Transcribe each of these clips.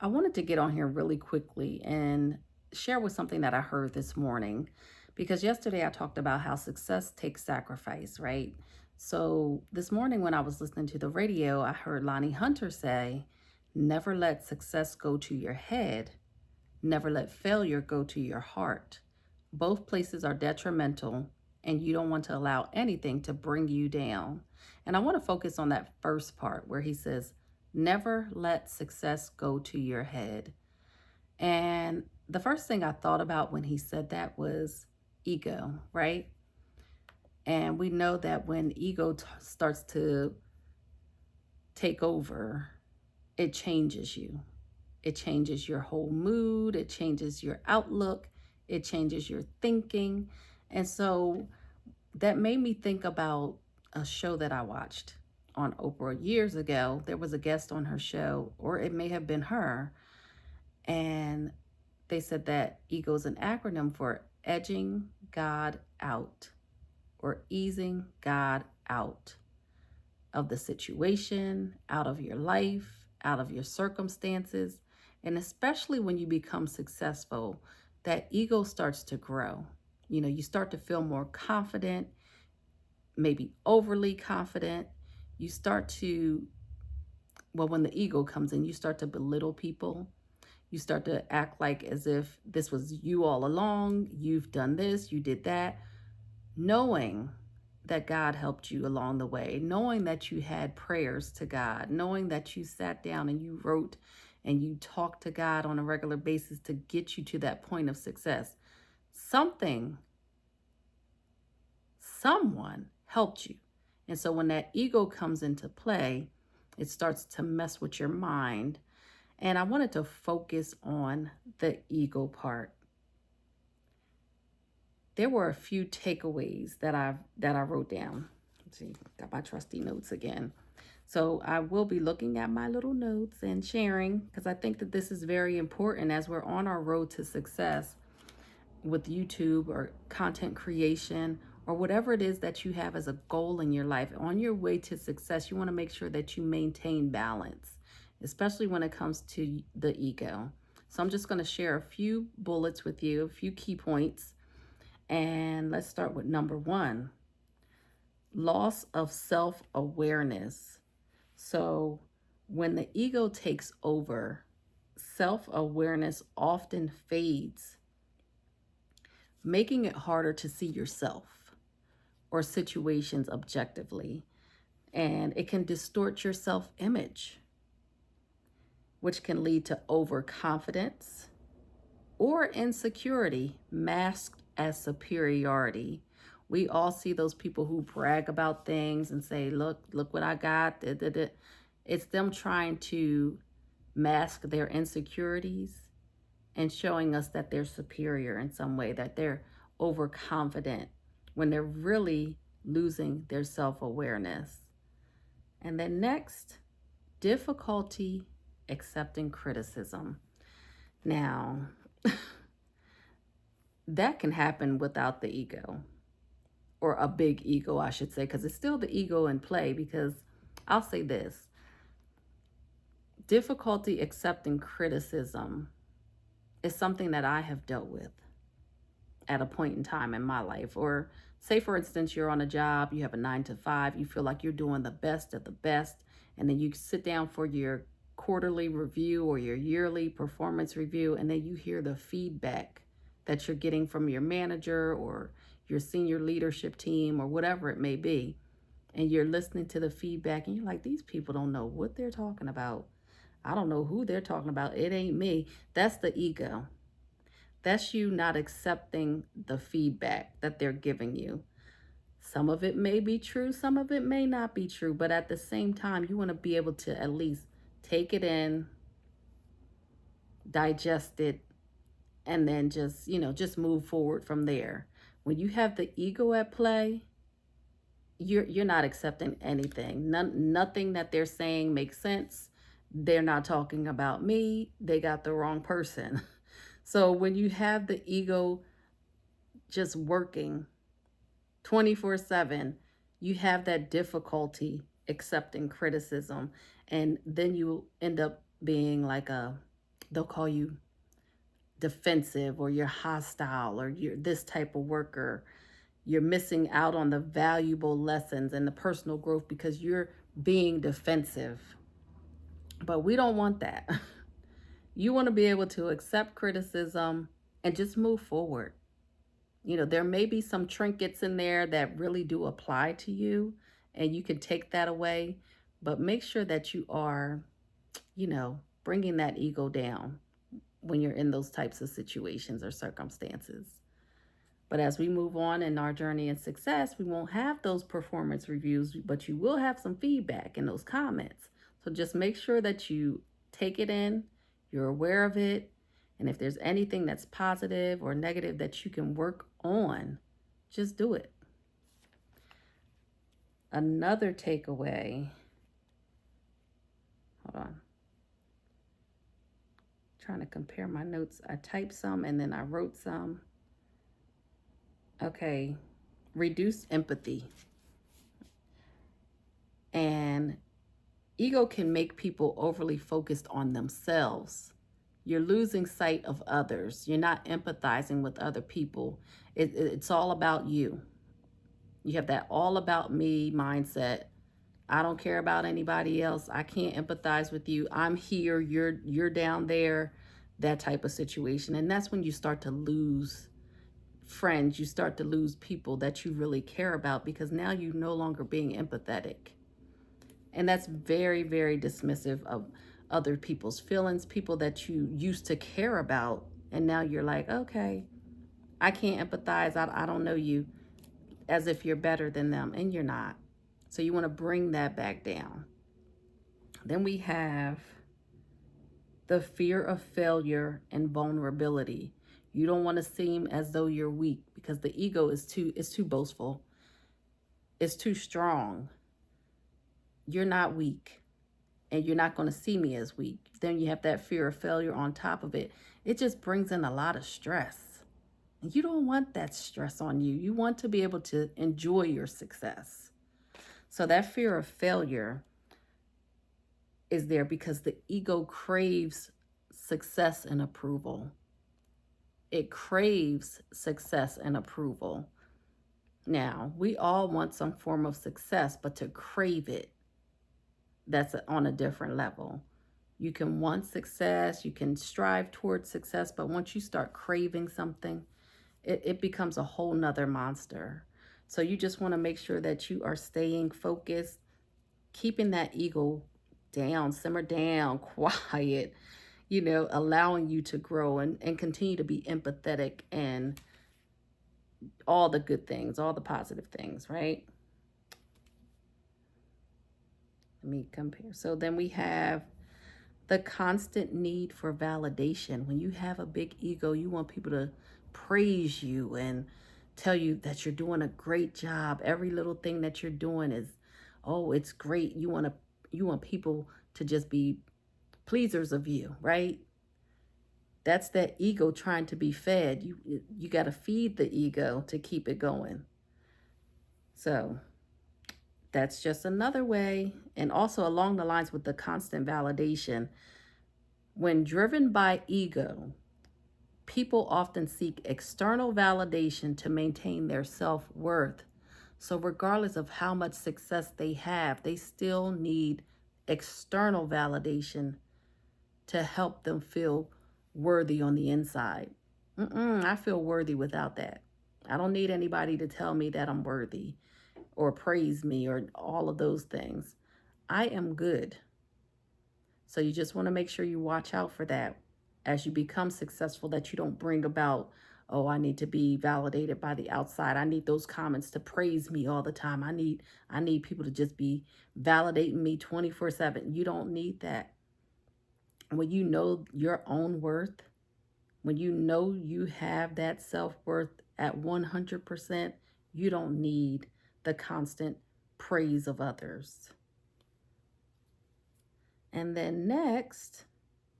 I wanted to get on here really quickly and share with something that I heard this morning because yesterday I talked about how success takes sacrifice, right? So this morning when I was listening to the radio, I heard Lonnie Hunter say, "Never let success go to your head, never let failure go to your heart. Both places are detrimental, and you don't want to allow anything to bring you down." And I want to focus on that first part where he says, "Never let success go to your head." And the first thing I thought about when he said that was ego, right? And we know that when ego starts to take over, it changes you. It changes your whole mood, it changes your outlook, it changes your thinking. And so that made me think about a show that I watched on Oprah years ago. There was a guest on her show, or it may have been her, and they said that ego is an acronym for edging God out or easing God out of the situation, out of your life, out of your circumstances. And especially when you become successful, that ego starts to grow. You start to feel more confident, maybe overly confident. You start to, well, when the ego comes in, you start to belittle people. You start to act like as if this was you all along. You've done this, you did that, knowing that God helped you along the way, knowing that you had prayers to God, knowing that you sat down and you wrote and you talked to God on a regular basis to get you to that point of success. Something, someone helped you. And so when that ego comes into play, it starts to mess with your mind. And I wanted to focus on the ego part. There were a few takeaways that I wrote down. Let's see, got my trusty notes again. So I will be looking at my little notes and sharing because I think that this is very important as we're on our road to success with YouTube or content creation or whatever it is that you have as a goal in your life. On your way to success, you want to make sure that you maintain balance, especially when it comes to the ego. So I'm just going to share a few bullets with you, a few key points. And let's start with number one, loss of self-awareness. So when the ego takes over, self-awareness often fades, making it harder to see yourself or situations objectively. And it can distort your self-image, which can lead to overconfidence or insecurity masked as superiority. We all see those people who brag about things and say, look what I got. Da, da, da. It's them trying to mask their insecurities and showing us that they're superior in some way, that they're overconfident when they're really losing their self-awareness. And then next, difficulty accepting criticism. Now, that can happen without the ego, or a big ego, I should say, because it's still the ego in play. Because I'll say this, difficulty accepting criticism is something that I have dealt with at a point in time in my life. Or say, for instance, you're on a job, you have a 9 to 5, you feel like you're doing the best of the best, and then you sit down for your quarterly review or your yearly performance review, and then you hear the feedback that you're getting from your manager or your senior leadership team or whatever it may be. And you're listening to the feedback and you're like, these people don't know what they're talking about. I don't know who they're talking about. It ain't me. That's the ego. That's you not accepting the feedback that they're giving you. Some of it may be true, some of it may not be true, but at the same time, you want to be able to at least take it in, digest it, and then just move forward from there. When you have the ego at play, you're not accepting anything. Nothing that they're saying makes sense. They're not talking about me. They got the wrong person. So when you have the ego just working 24/7, you have that difficulty accepting criticism. And then you end up being like a they'll call you defensive, or you're hostile, or you're this type of worker. You're missing out on the valuable lessons and the personal growth because you're being defensive. But we don't want that. You want to be able to accept criticism and just move forward. There may be some trinkets in there that really do apply to you, and you can take that away, but make sure that you are, bringing that ego down when you're in those types of situations or circumstances. But as we move on in our journey in success, we won't have those performance reviews, but you will have some feedback in those comments. So just make sure that you take it in, you're aware of it, and if there's anything that's positive or negative that you can work on, just do it. Another takeaway, hold on. Trying to compare my notes. I typed some and then I wrote some. Okay, reduce empathy. And ego can make people overly focused on themselves. You're losing sight of others. You're not empathizing with other people. It's all about you. You have that all about me mindset. I don't care about anybody else. I can't empathize with you. I'm here. You're down there. That type of situation. And that's when you start to lose friends. You start to lose people that you really care about, because now you're no longer being empathetic. And that's very, very dismissive of other people's feelings, people that you used to care about. And now you're like, okay, I can't empathize. I don't know you, as if you're better than them, and you're not. So you want to bring that back down. Then we have the fear of failure and vulnerability. You don't want to seem as though you're weak, because the ego is too boastful. It's too strong. You're not weak, and you're not going to see me as weak. Then you have that fear of failure on top of it. It just brings in a lot of stress. And you don't want that stress on you. You want to be able to enjoy your success. So that fear of failure is there because the ego craves success and approval. It craves success and approval. Now, we all want some form of success, but to crave it, that's on a different level. You can want success, you can strive towards success, but once you start craving something, it becomes a whole nother monster. So you just want to make sure that you are staying focused, keeping that ego down, simmer down, quiet, allowing you to grow and continue to be empathetic and all the good things, all the positive things, right? Let me compare. So then we have the constant need for validation. When you have a big ego, you want people to praise you and tell you that you're doing a great job. Every little thing that you're doing is, oh, it's great. You want people to just be pleasers of you, right? That's that ego trying to be fed. You got to feed the ego to keep it going. So that's just another way. And also along the lines with the constant validation, when driven by ego, people often seek external validation to maintain their self-worth. So regardless of how much success they have, they still need external validation to help them feel worthy on the inside. I feel worthy without that. I don't need anybody to tell me that I'm worthy or praise me or all of those things. I am good. So you just want to make sure you watch out for that as you become successful, that you don't bring about, oh, I need to be validated by the outside. I need those comments to praise me all the time. I need people to just be validating me 24/7. You don't need that. When you know your own worth, when you know you have that self-worth at 100%, you don't need the constant praise of others. And then next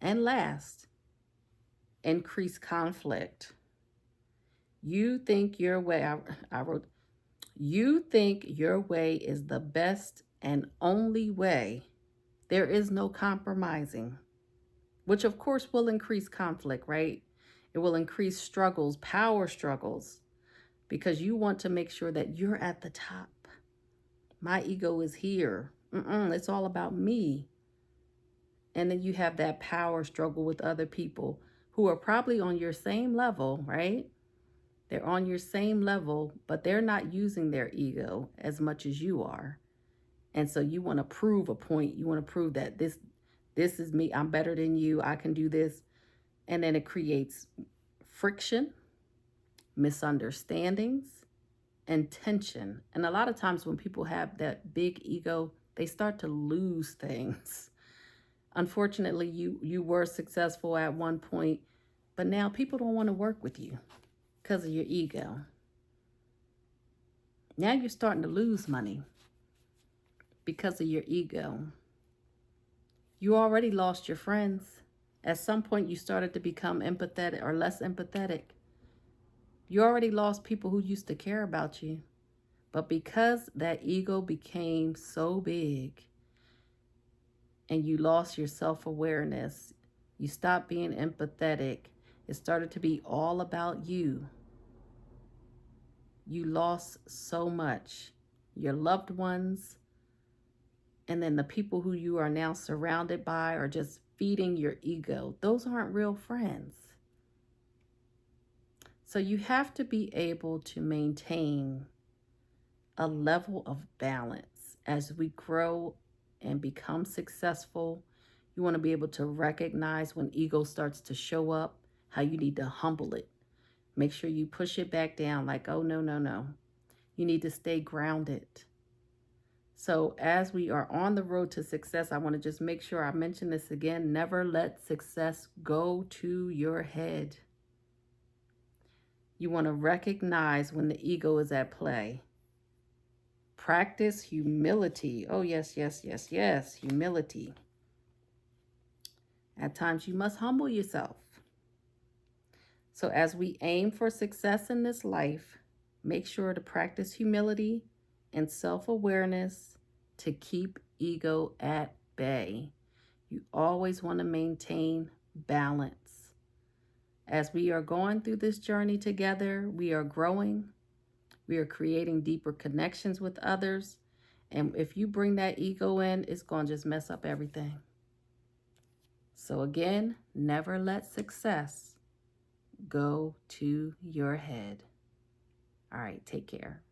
and last, increase conflict. You think your way, I wrote, you think your way is the best and only way. There is no compromising. which of course will increase conflict, right? It will increase struggles, power struggles, because you want to make sure that you're at the top. My ego is here. It's all about me. And then you have that power struggle with other people who are probably on your same level, right? They're on your same level, but they're not using their ego as much as you are. And so you want to prove a point. You want to prove that this is me. I'm better than you. I can do this. And then it creates friction, misunderstandings, and tension. And a lot of times when people have that big ego, they start to lose things. Unfortunately, you were successful at one point, but now people don't want to work with you because of your ego. Now you're starting to lose money because of your ego. You already lost your friends. At some point, you started to become empathetic or less empathetic. You already lost people who used to care about you. But because that ego became so big and you lost your self-awareness, you stopped being empathetic. It started to be all about you. You lost so much. Your loved ones, and then the people who you are now surrounded by are just feeding your ego. Those aren't real friends. So you have to be able to maintain a level of balance as we grow and become successful. You want to be able to recognize when ego starts to show up, how you need to humble it. Make sure you push it back down like, oh, no, no, no. You need to stay grounded. So as we are on the road to success, I want to just make sure I mention this again. Never let success go to your head. You want to recognize when the ego is at play. Practice humility. Oh, yes, yes, yes, yes. Humility. At times you must humble yourself. So as we aim for success in this life, make sure to practice humility and self-awareness to keep ego at bay. You always want to maintain balance. As we are going through this journey together, we are growing. We are creating deeper connections with others. And if you bring that ego in, it's going to just mess up everything. So again, never let success go to your head. All right, take care.